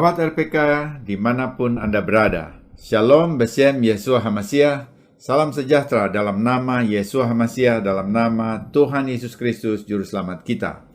Sahabat RPK dimanapun Anda berada, Shalom Besem Yeshua HaMashiach, salam sejahtera dalam nama Yeshua HaMashiach, dalam nama Tuhan Yesus Kristus Juru Selamat kita.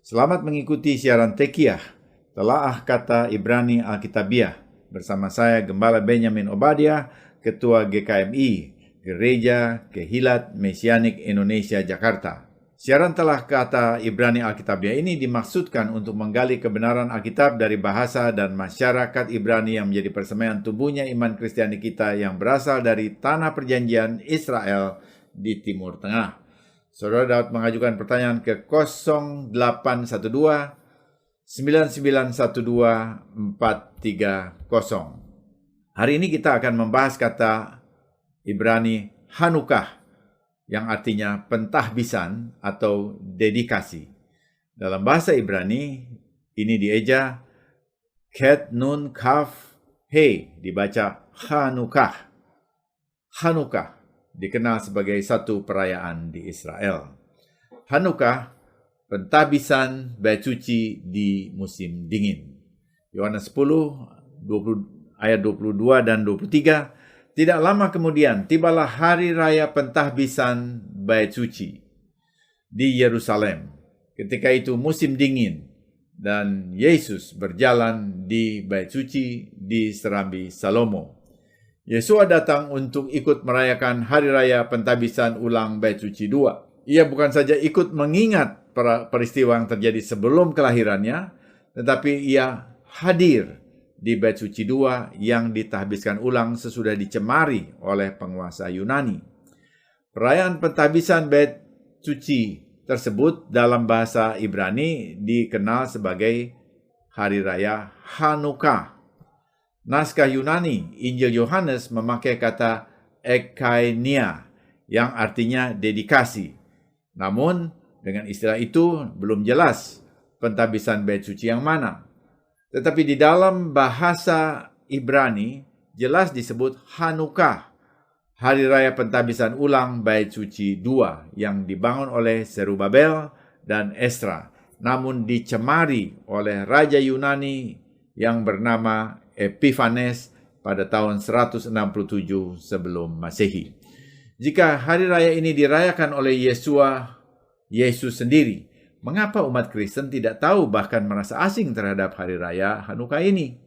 Selamat mengikuti siaran Tekiyah, Telaah Kata Ibrani Alkitabiah, bersama saya Gembala Benjamin Obadiah, Ketua GKMI, Gereja Kehilat Mesianik Indonesia Jakarta. Siaran Telah Kata Ibrani Alkitabiah ini dimaksudkan untuk menggali kebenaran Alkitab dari bahasa dan masyarakat Ibrani yang menjadi persemaian tubuhnya iman Kristiani kita yang berasal dari tanah perjanjian Israel di Timur Tengah. Saudara dapat mengajukan pertanyaan ke 0812 9912 430. Hari ini kita akan membahas kata Ibrani Hanukah, yang artinya pentahbisan atau dedikasi. Dalam bahasa Ibrani, ini dieja Ket Nun Kaf He, dibaca Hanukah. Hanukah dikenal sebagai satu perayaan di Israel. Hanukah, pentahbisan bait suci di musim dingin. Yohanes 10, ayat 22 dan 23. Tidak lama kemudian, tibalah hari raya pentahbisan bait suci di Yerusalem. Ketika itu musim dingin, dan Yesus berjalan di bait suci di Serambi Salomo. Yesua datang untuk ikut merayakan hari raya pentahbisan ulang bait suci 2. Ia bukan saja ikut mengingat peristiwa yang terjadi sebelum kelahirannya, tetapi ia hadir di bait suci 2 yang ditahbiskan ulang sesudah dicemari oleh penguasa Yunani. Perayaan pentahbisan bait suci tersebut dalam bahasa Ibrani dikenal sebagai Hari Raya Hanukah. Naskah Yunani, Injil Yohanes memakai kata ekainia yang artinya dedikasi. Namun dengan istilah itu belum jelas pentahbisan bait suci yang mana. Tetapi di dalam bahasa Ibrani jelas disebut Hanukah, hari raya pentahbisan ulang bait suci 2 yang dibangun oleh Zerubabel dan Esra, namun dicemari oleh Raja Yunani yang bernama Epiphanes pada tahun 167 sebelum Masehi. Jika hari raya ini dirayakan oleh Yesus sendiri, mengapa umat Kristen tidak tahu bahkan merasa asing terhadap hari raya Hanukah ini?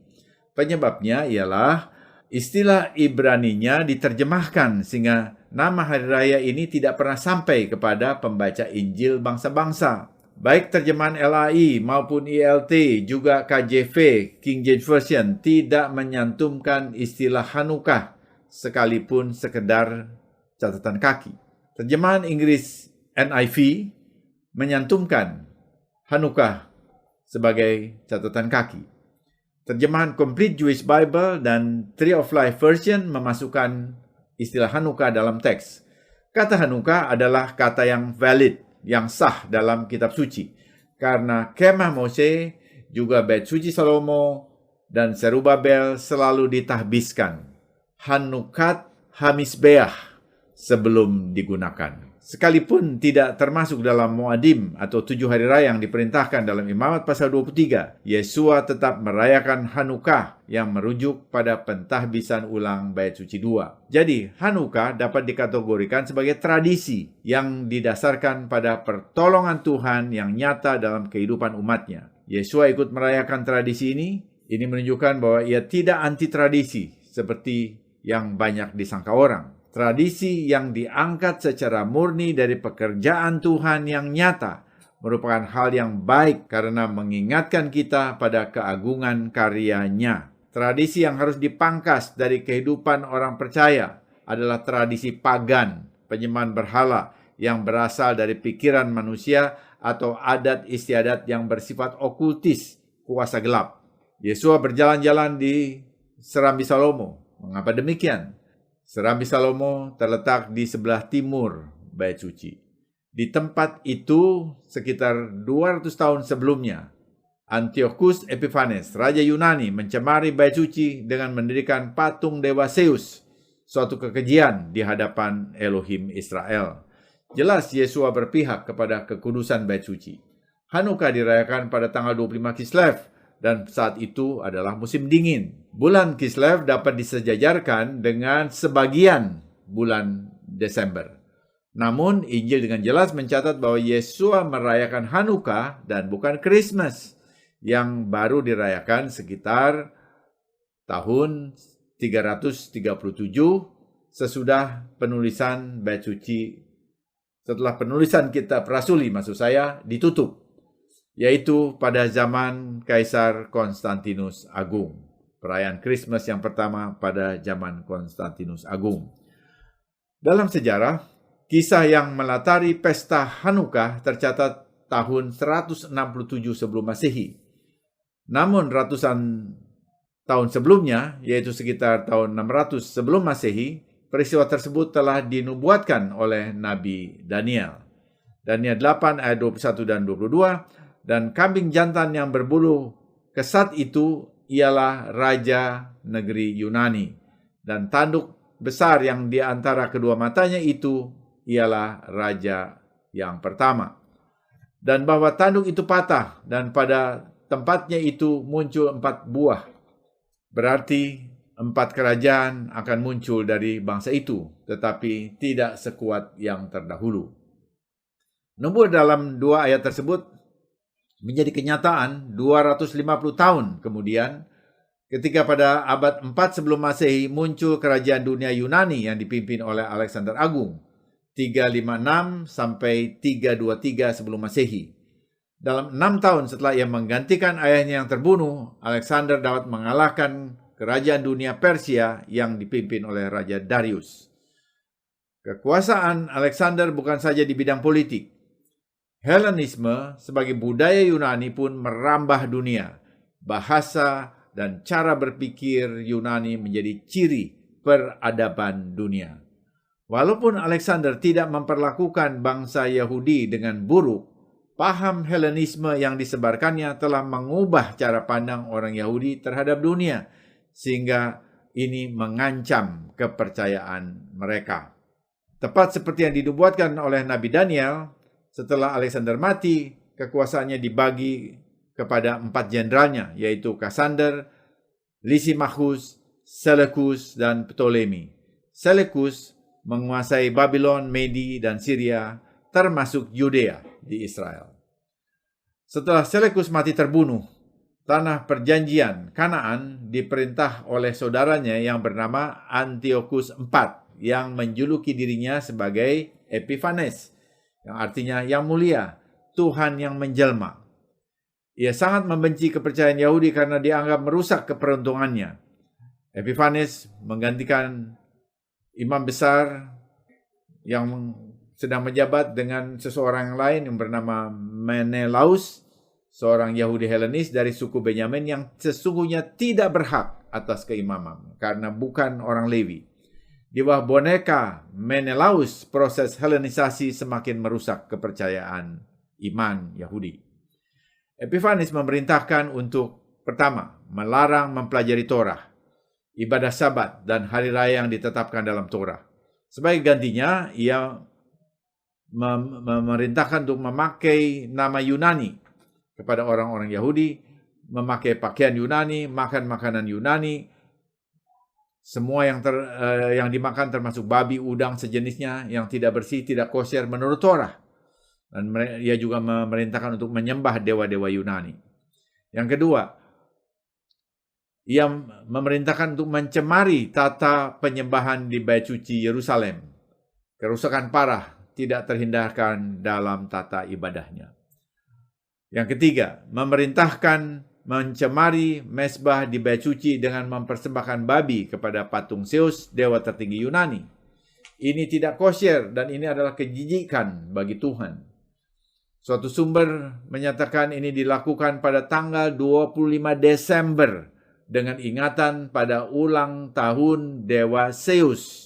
Penyebabnya ialah istilah Ibraninya diterjemahkan sehingga nama hari raya ini tidak pernah sampai kepada pembaca Injil bangsa-bangsa. Baik terjemahan LAI maupun ILT juga KJV, King James Version, tidak menyantumkan istilah Hanukah sekalipun sekedar catatan kaki. Terjemahan Inggris NIV menyantumkan Hanukah sebagai catatan kaki. Terjemahan Complete Jewish Bible dan Tree of Life Version memasukkan istilah Hanukah dalam teks. Kata Hanukah adalah kata yang valid, yang sah dalam kitab suci. Karena kemah Mose, juga bait suci Salomo, dan Zerubabel selalu ditahbiskan Hanukat Hamizbeah sebelum digunakan. Sekalipun tidak termasuk dalam Moadim atau 7 hari raya yang diperintahkan dalam Imamat pasal 23, Yesua tetap merayakan Hanukah yang merujuk pada pentahbisan ulang bait suci 2. Jadi, Hanukah dapat dikategorikan sebagai tradisi yang didasarkan pada pertolongan Tuhan yang nyata dalam kehidupan umatnya. Yesua ikut merayakan tradisi ini. Ini menunjukkan bahwa ia tidak anti tradisi seperti yang banyak disangka orang. Tradisi yang diangkat secara murni dari pekerjaan Tuhan yang nyata merupakan hal yang baik karena mengingatkan kita pada keagungan karyanya. Tradisi yang harus dipangkas dari kehidupan orang percaya adalah tradisi pagan, penyembahan berhala yang berasal dari pikiran manusia atau adat istiadat yang bersifat okultis, kuasa gelap. Yesua berjalan-jalan di Serambi Salomo. Mengapa demikian? Serambi Salomo terletak di sebelah timur bait suci. Di tempat itu sekitar 200 tahun sebelumnya, Antiochus Epiphanes, Raja Yunani, mencemari bait suci dengan mendirikan patung dewa Zeus, suatu kekejian di hadapan Elohim Israel. Jelas Yesua berpihak kepada kekudusan bait suci. Hanukah dirayakan pada tanggal 25 Kislev dan saat itu adalah musim dingin. Bulan Kislev dapat disejajarkan dengan sebagian bulan Desember. Namun, Injil dengan jelas mencatat bahwa Yesua merayakan Hanukkah dan bukan Christmas, yang baru dirayakan sekitar tahun 337 sesudah penulisan Bait Suci, setelah penulisan kitab Rasuli ditutup, yaitu pada zaman Kaisar Konstantinus Agung. Perayaan Christmas yang pertama pada zaman Konstantinus Agung. Dalam sejarah, kisah yang melatari pesta Hanukkah tercatat tahun 167 sebelum Masehi. Namun ratusan tahun sebelumnya, yaitu sekitar tahun 600 sebelum Masehi, peristiwa tersebut telah dinubuatkan oleh Nabi Daniel. Daniel 8 ayat 21 dan 22, dan kambing jantan yang berbulu kesat itu ialah raja negeri Yunani, dan tanduk besar yang di antara kedua matanya itu ialah raja yang pertama. Dan bahwa tanduk itu patah, dan pada tempatnya itu muncul 4 buah. Berarti 4 kerajaan akan muncul dari bangsa itu, tetapi tidak sekuat yang terdahulu. Nubuat dalam 2 ayat tersebut menjadi kenyataan 250 tahun kemudian, ketika pada abad 4 sebelum Masehi muncul kerajaan dunia Yunani yang dipimpin oleh Alexander Agung, 356 sampai 323 sebelum Masehi. Dalam 6 tahun setelah ia menggantikan ayahnya yang terbunuh, Alexander dapat mengalahkan kerajaan dunia Persia yang dipimpin oleh Raja Darius. Kekuasaan Alexander bukan saja di bidang politik. Helenisme sebagai budaya Yunani pun merambah dunia. Bahasa dan cara berpikir Yunani menjadi ciri peradaban dunia. Walaupun Alexander tidak memperlakukan bangsa Yahudi dengan buruk, paham Helenisme yang disebarkannya telah mengubah cara pandang orang Yahudi terhadap dunia, sehingga ini mengancam kepercayaan mereka. Tepat seperti yang dinubuatkan oleh Nabi Daniel, setelah Alexander mati, kekuasaannya dibagi kepada 4 jenderalnya, yaitu Kassander, Lysimachus, Seleucus, dan Ptolemy. Seleucus menguasai Babylon, Medi, dan Syria, termasuk Yudea di Israel. Setelah Seleucus mati terbunuh, tanah perjanjian Kanaan diperintah oleh saudaranya yang bernama Antiochus IV, yang menjuluki dirinya sebagai Epiphanes, yang artinya yang mulia, Tuhan yang menjelma. Ia sangat membenci kepercayaan Yahudi karena dianggap merusak keperuntungannya. Epiphanes menggantikan imam besar yang sedang menjabat dengan seseorang lain yang bernama Menelaus, seorang Yahudi Helenis dari suku Benyamin yang sesungguhnya tidak berhak atas keimaman karena bukan orang Lewi. Di bawah boneka Menelaus, proses Helenisasi semakin merusak kepercayaan iman Yahudi. Epiphanes memerintahkan untuk, pertama, melarang mempelajari Torah, ibadah Sabat, dan hari raya yang ditetapkan dalam Torah. Sebagai gantinya, ia memerintahkan untuk memakai nama Yunani kepada orang-orang Yahudi, memakai pakaian Yunani, makan makanan Yunani, semua yang dimakan termasuk babi, udang, sejenisnya yang tidak bersih, tidak kosher menurut Torah. Dan ia juga memerintahkan untuk menyembah dewa-dewa Yunani. Yang kedua, ia memerintahkan untuk mencemari tata penyembahan di Bait Suci Yerusalem. Kerusakan parah tidak terhindarkan dalam tata ibadahnya. Yang ketiga, memerintahkan mencemari mezbah di Bait Suci dengan mempersembahkan babi kepada patung Zeus, dewa tertinggi Yunani. Ini tidak kosher dan ini adalah kejijikan bagi Tuhan. Suatu sumber menyatakan ini dilakukan pada tanggal 25 Desember dengan ingatan pada ulang tahun dewa Zeus.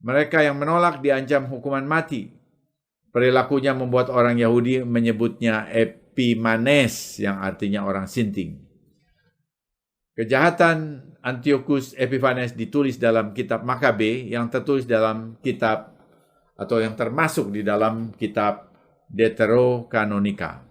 Mereka yang menolak diancam hukuman mati. Perilakunya membuat orang Yahudi menyebutnya Epimanes, yang artinya orang sinting. Kejahatan Antiochus Epiphanes ditulis dalam kitab Makabe, yang tertulis dalam kitab atau yang termasuk di dalam kitab Deuterokanonika.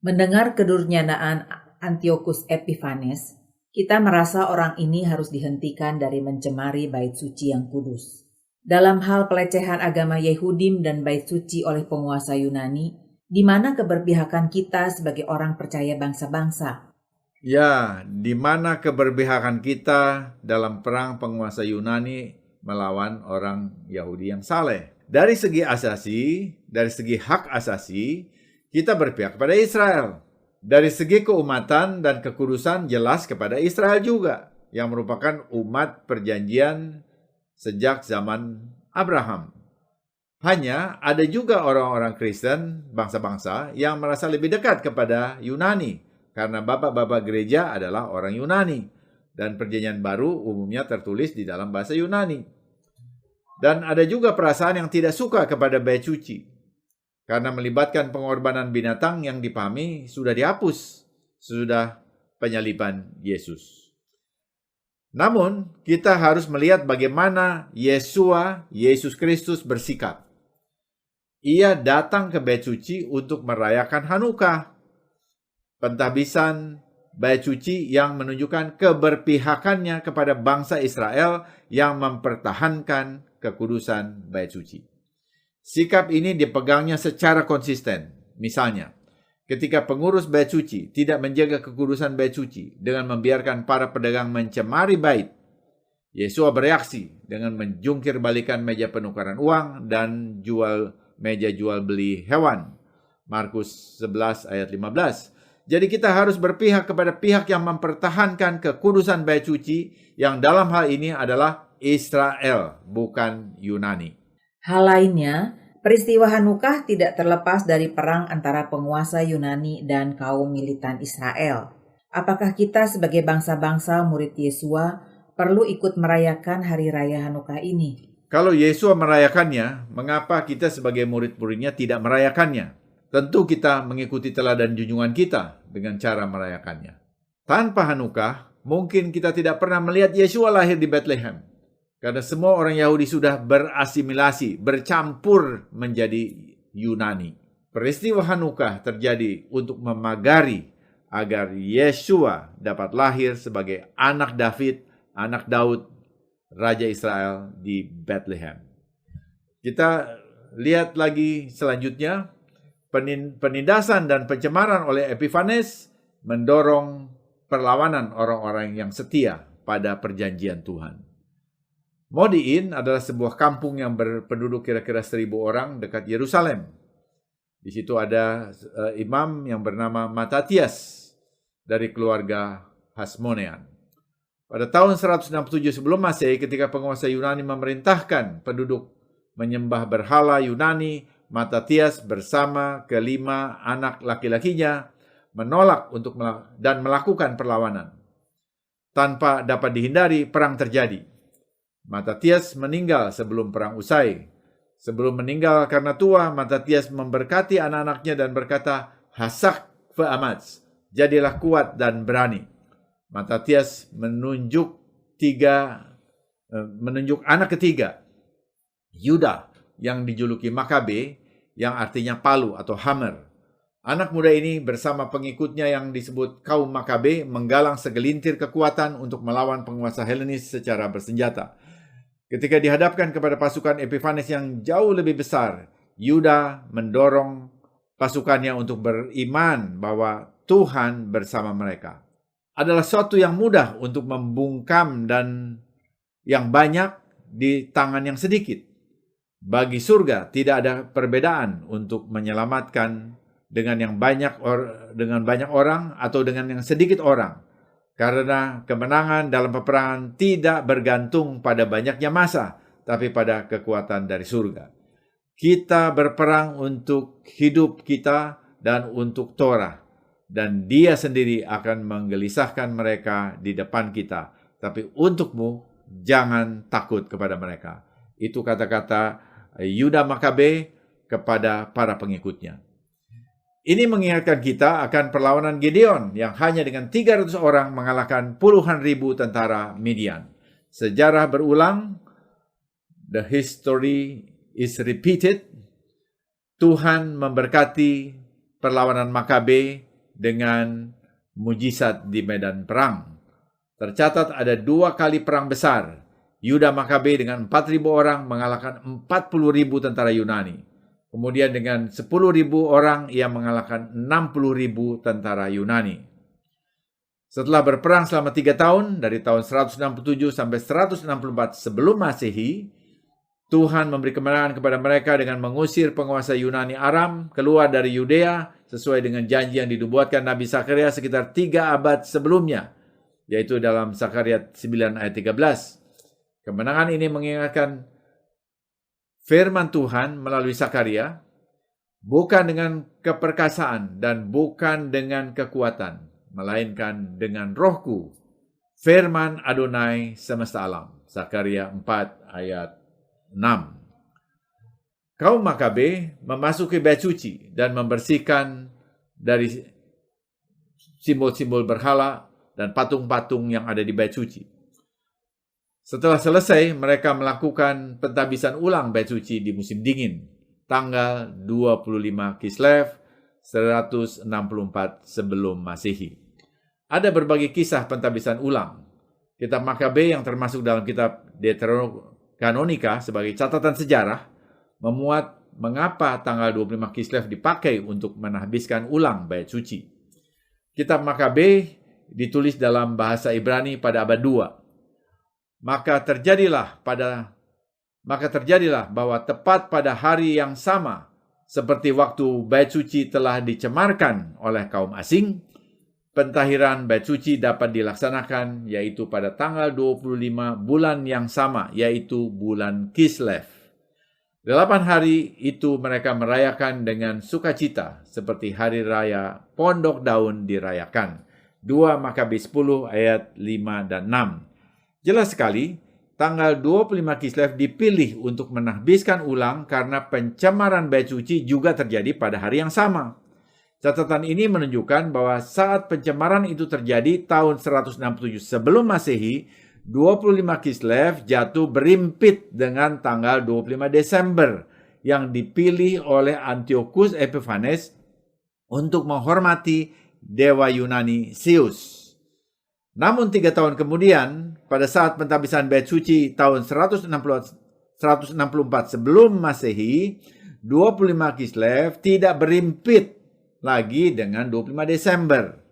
Mendengar kedurjanaan Antiochus Epiphanes, kita merasa orang ini harus dihentikan dari mencemari bait suci yang kudus. Dalam hal pelecehan agama Yehudim dan bait suci oleh penguasa Yunani, di mana keberpihakan kita sebagai orang percaya bangsa-bangsa? Ya, di mana keberpihakan kita dalam perang penguasa Yunani melawan orang Yahudi yang saleh. Dari segi asasi, dari segi hak asasi, kita berpihak kepada Israel. Dari segi keumatan dan kekudusan jelas kepada Israel juga, yang merupakan umat perjanjian sejak zaman Abraham. Hanya ada juga orang-orang Kristen, bangsa-bangsa, yang merasa lebih dekat kepada Yunani, karena bapak-bapak gereja adalah orang Yunani, dan perjanjian baru umumnya tertulis di dalam bahasa Yunani. Dan ada juga perasaan yang tidak suka kepada bait suci, karena melibatkan pengorbanan binatang yang dipahami sudah dihapus sesudah penyaliban Yesus. Namun, kita harus melihat bagaimana Yesus Kristus bersikap. Ia datang ke bait suci untuk merayakan Hanukkah, pentahbisan bait suci yang menunjukkan keberpihakannya kepada bangsa Israel yang mempertahankan kekudusan bait suci. Sikap ini dipegangnya secara konsisten. Misalnya, ketika pengurus bait suci tidak menjaga kekudusan bait suci dengan membiarkan para pedagang mencemari bait, Yesua bereaksi dengan menjungkir balikan meja penukaran uang dan meja jual beli hewan. Markus 11 ayat 15. Jadi kita harus berpihak kepada pihak yang mempertahankan kekudusan bait suci, yang dalam hal ini adalah Israel, bukan Yunani. Hal lainnya, peristiwa Hanukkah tidak terlepas dari perang antara penguasa Yunani dan kaum militan Israel. Apakah kita sebagai bangsa-bangsa murid Yesua perlu ikut merayakan hari raya Hanukkah ini? Kalau Yesua merayakannya, mengapa kita sebagai murid-muridnya tidak merayakannya? Tentu kita mengikuti teladan junjungan kita dengan cara merayakannya. Tanpa Hanukkah, mungkin kita tidak pernah melihat Yesua lahir di Bethlehem. Karena semua orang Yahudi sudah berasimilasi, bercampur menjadi Yunani. Peristiwa Hanukkah terjadi untuk memagari agar Yesua dapat lahir sebagai anak David, anak Daud, Raja Israel di Bethlehem. Kita lihat lagi selanjutnya, penindasan dan pencemaran oleh Epiphanes mendorong perlawanan orang-orang yang setia pada perjanjian Tuhan. Modi'in adalah sebuah kampung yang berpenduduk kira-kira 1.000 orang dekat Yerusalem. Di situ ada imam yang bernama Matatias dari keluarga Hasmonean. Pada tahun 167 sebelum Masehi, ketika penguasa Yunani memerintahkan penduduk menyembah berhala Yunani, Matatias bersama kelima anak laki-lakinya menolak dan melakukan perlawanan. Tanpa dapat dihindari, perang terjadi. Matatias meninggal sebelum perang usai. Sebelum meninggal karena tua, Matatias memberkati anak-anaknya dan berkata, "Hasak fa'amats," jadilah kuat dan berani. Matatias menunjuk anak ketiga, Yuda, yang dijuluki Makabe, yang artinya palu atau hammer. Anak muda ini bersama pengikutnya yang disebut kaum Makabe menggalang segelintir kekuatan untuk melawan penguasa Helenis secara bersenjata. Ketika dihadapkan kepada pasukan Epiphanes yang jauh lebih besar, Yuda mendorong pasukannya untuk beriman bahwa Tuhan bersama mereka. Adalah suatu yang mudah untuk membungkam dan yang banyak di tangan yang sedikit. Bagi surga tidak ada perbedaan untuk menyelamatkan dengan banyak orang atau dengan yang sedikit orang. Karena kemenangan dalam peperangan tidak bergantung pada banyaknya massa, tapi pada kekuatan dari surga. Kita berperang untuk hidup kita dan untuk Torah. Dan Dia sendiri akan menggelisahkan mereka di depan kita. Tapi untukmu, jangan takut kepada mereka. Itu kata-kata Yuda Makabe kepada para pengikutnya. Ini mengingatkan kita akan perlawanan Gideon yang hanya dengan 300 orang mengalahkan puluhan ribu tentara Midian. Sejarah berulang, the history is repeated. Tuhan memberkati perlawanan Makabe dengan mujizat di medan perang. Tercatat ada 2 kali perang besar. Yuda Makabe dengan 4.000 orang mengalahkan 40.000 tentara Yunani. Kemudian dengan 10.000 orang ia mengalahkan 60.000 tentara Yunani. Setelah berperang selama 3 tahun, dari tahun 167 sampai 164 sebelum Masehi, Tuhan memberi kemenangan kepada mereka dengan mengusir penguasa Yunani Aram keluar dari Yudea sesuai dengan janji yang dinubuatkan Nabi Zakaria sekitar 3 abad sebelumnya, yaitu dalam Zakaria 9 ayat 13. Kemenangan ini mengingatkan firman Tuhan melalui Zakaria, bukan dengan keperkasaan dan bukan dengan kekuatan, melainkan dengan rohku, firman Adonai semesta alam. Zakaria 4 ayat 6. Kaum Makabe memasuki bait suci dan membersihkan dari simbol-simbol berhala dan patung-patung yang ada di bait suci. Setelah selesai, mereka melakukan pentabisan ulang bait suci di musim dingin, tanggal 25 Kislev 164 sebelum Masehi. Ada berbagai kisah pentabisan ulang. Kitab Makabe yang termasuk dalam kitab Deuterokanonika sebagai catatan sejarah memuat mengapa tanggal 25 Kislev dipakai untuk menahbiskan ulang bait suci. Kitab Makabe ditulis dalam bahasa Ibrani pada abad 2. Maka terjadilah bahwa tepat pada hari yang sama seperti waktu bait suci telah dicemarkan oleh kaum asing, pentahiran bait suci dapat dilaksanakan yaitu pada tanggal 25 bulan yang sama, yaitu bulan Kislev. 8 hari itu mereka merayakan dengan sukacita seperti hari raya Pondok Daun dirayakan. 2 Makabe 10 ayat 5 dan 6. Jelas sekali, tanggal 25 Kislev dipilih untuk menahbiskan ulang karena pencemaran bait suci juga terjadi pada hari yang sama. Catatan ini menunjukkan bahwa saat pencemaran itu terjadi tahun 167 sebelum Masehi, 25 Kislev jatuh berimpit dengan tanggal 25 Desember yang dipilih oleh Antiochus Epiphanes untuk menghormati dewa Yunani Zeus. Namun 3 tahun kemudian, pada saat pentabisan bait suci tahun 164 sebelum Masehi, 25 Kislev tidak berimpit lagi dengan 25 Desember.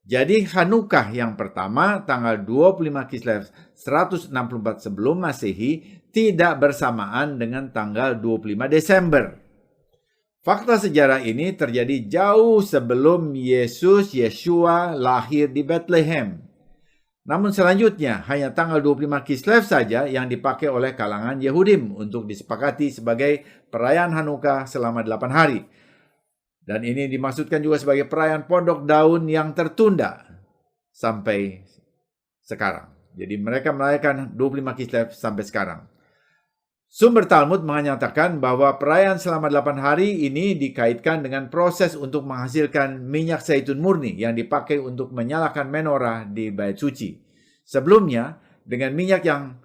Jadi Hanukah yang pertama tanggal 25 Kislev 164 sebelum Masehi tidak bersamaan dengan tanggal 25 Desember. Fakta sejarah ini terjadi jauh sebelum Yeshua lahir di Bethlehem. Namun selanjutnya hanya tanggal 25 Kislev saja yang dipakai oleh kalangan Yehudim untuk disepakati sebagai perayaan Hanukah selama 8 hari. Dan ini dimaksudkan juga sebagai perayaan Pondok Daun yang tertunda sampai sekarang. Jadi mereka merayakan 25 Kislev sampai sekarang. Sumber Talmud menyatakan bahwa perayaan selama 8 hari ini dikaitkan dengan proses untuk menghasilkan minyak zaitun murni yang dipakai untuk menyalakan menorah di bait suci. Sebelumnya, dengan minyak yang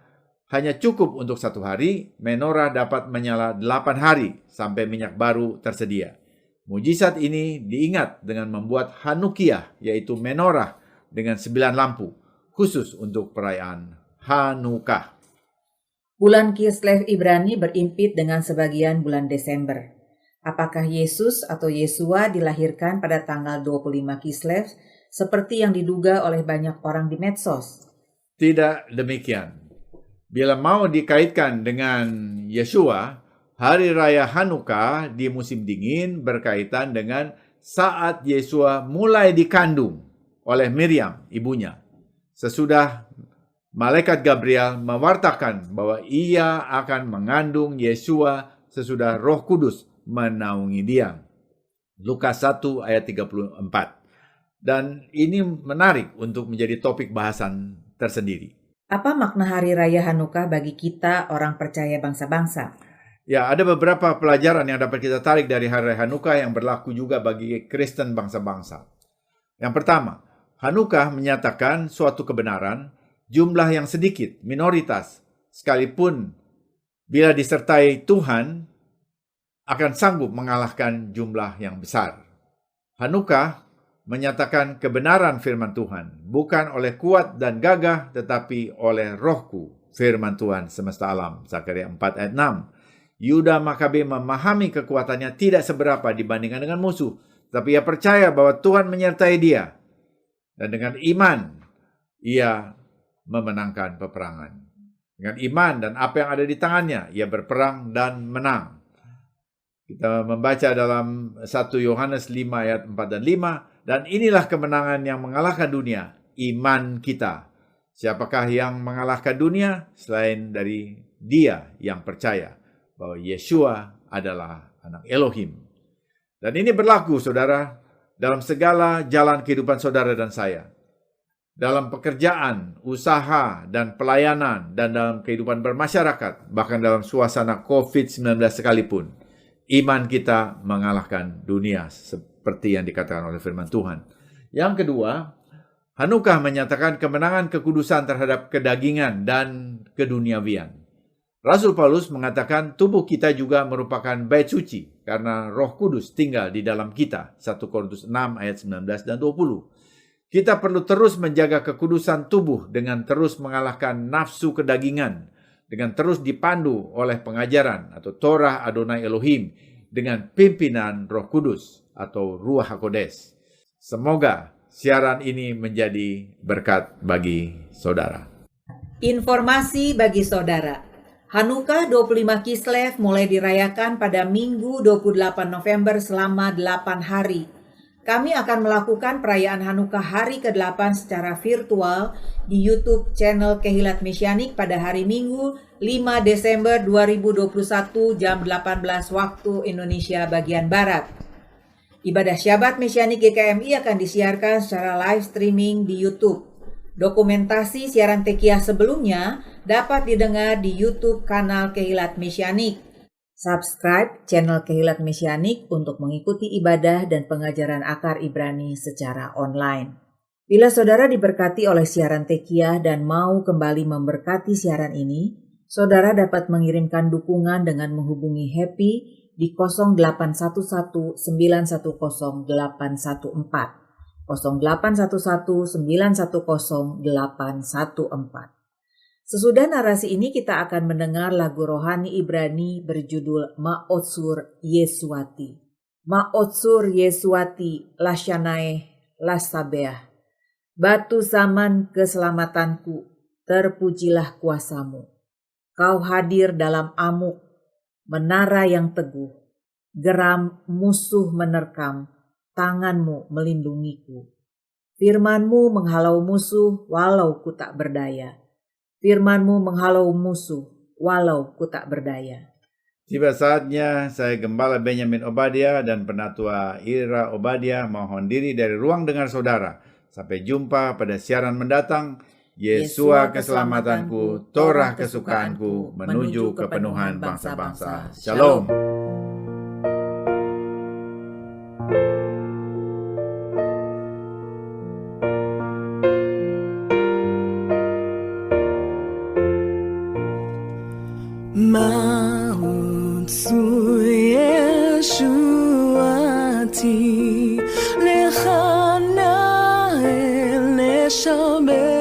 hanya cukup untuk 1 hari, menorah dapat menyala 8 hari sampai minyak baru tersedia. Mujizat ini diingat dengan membuat Hanukiah, yaitu menorah dengan 9 lampu, khusus untuk perayaan Hanukah. Bulan Kislev Ibrani berimpit dengan sebagian bulan Desember. Apakah Yesus atau Yeshua dilahirkan pada tanggal 25 Kislev seperti yang diduga oleh banyak orang di medsos? Tidak demikian. Bila mau dikaitkan dengan Yeshua, hari raya Hanukah di musim dingin berkaitan dengan saat Yeshua mulai dikandung oleh Miriam, ibunya. Sesudah Malaikat Gabriel mewartakan bahwa ia akan mengandung Yeshua sesudah Roh Kudus menaungi dia. Lukas 1 ayat 34. Dan ini menarik untuk menjadi topik bahasan tersendiri. Apa makna hari raya Hanukah bagi kita orang percaya bangsa-bangsa? Ya, ada beberapa pelajaran yang dapat kita tarik dari hari raya Hanukah yang berlaku juga bagi Kristen bangsa-bangsa. Yang pertama, Hanukah menyatakan suatu kebenaran, jumlah yang sedikit, minoritas, sekalipun bila disertai Tuhan, akan sanggup mengalahkan jumlah yang besar. Hanukah menyatakan kebenaran firman Tuhan, bukan oleh kuat dan gagah, tetapi oleh rohku, firman Tuhan semesta alam. Zakaria 4 ayat 6. Yuda Makabe memahami kekuatannya tidak seberapa dibandingkan dengan musuh, tapi ia percaya bahwa Tuhan menyertai dia. Dan dengan iman, ia memenangkan peperangan. Dengan iman dan apa yang ada di tangannya, ia berperang dan menang. Kita membaca dalam 1 Yohanes 5 ayat 4 dan 5. Dan inilah kemenangan yang mengalahkan dunia, iman kita. Siapakah yang mengalahkan dunia selain dari Dia yang percaya bahwa Yeshua adalah anak Elohim. Dan ini berlaku, saudara, dalam segala jalan kehidupan saudara dan saya. Dalam pekerjaan, usaha, dan pelayanan, dan dalam kehidupan bermasyarakat, bahkan dalam suasana COVID-19 sekalipun, iman kita mengalahkan dunia, seperti yang dikatakan oleh firman Tuhan. Yang kedua, Hanukah menyatakan kemenangan kekudusan terhadap kedagingan dan keduniawian. Rasul Paulus mengatakan tubuh kita juga merupakan bait suci karena Roh Kudus tinggal di dalam kita. 1 Korintus 6 ayat 19 dan 20. Kita perlu terus menjaga kekudusan tubuh dengan terus mengalahkan nafsu kedagingan, dengan terus dipandu oleh pengajaran atau Torah Adonai Elohim dengan pimpinan Roh Kudus atau Ruach HaKodes. Semoga siaran ini menjadi berkat bagi saudara. Informasi bagi saudara. Hanukah 25 Kislev mulai dirayakan pada Minggu 28 November selama 8 hari. Kami akan melakukan perayaan Hanukah hari ke-8 secara virtual di YouTube channel Kehilat Mesianik pada hari Minggu 5 Desember 2021 jam 18 waktu Indonesia bagian Barat. Ibadah Syabat Mesianik GKMI akan disiarkan secara live streaming di YouTube. Dokumentasi siaran Tekiah sebelumnya dapat didengar di YouTube kanal Kehilat Mesianik. Subscribe channel Kehilat Mesianik untuk mengikuti ibadah dan pengajaran akar Ibrani secara online. Bila saudara diberkati oleh siaran Tekiah dan mau kembali memberkati siaran ini, saudara dapat mengirimkan dukungan dengan menghubungi Happy di 0811 910 814, 0811 910 814. Sesudah narasi ini kita akan mendengar lagu rohani Ibrani berjudul Ma'otsur Yesuati. Ma'otsur Yesuati Lasyanai Lasabeah. Batu zaman keselamatanku, terpujilah kuasamu. Kau hadir dalam amuk, menara yang teguh, geram musuh menerkam, tanganmu melindungiku. Firman-Mu menghalau musuh walau ku tak berdaya. Firman-Mu menghalau musuh walau ku tak berdaya. Tiba saatnya saya Gembala Benyamin Obadiah dan Penatua Ira Obadiah mohon diri dari ruang dengar saudara. Sampai jumpa pada siaran mendatang. Yesua keselamatanku, Torah kesukaanku, menuju kepenuhan bangsa-bangsa. Shalom. Ma'otsur Yeshuati Lechana El Neshaber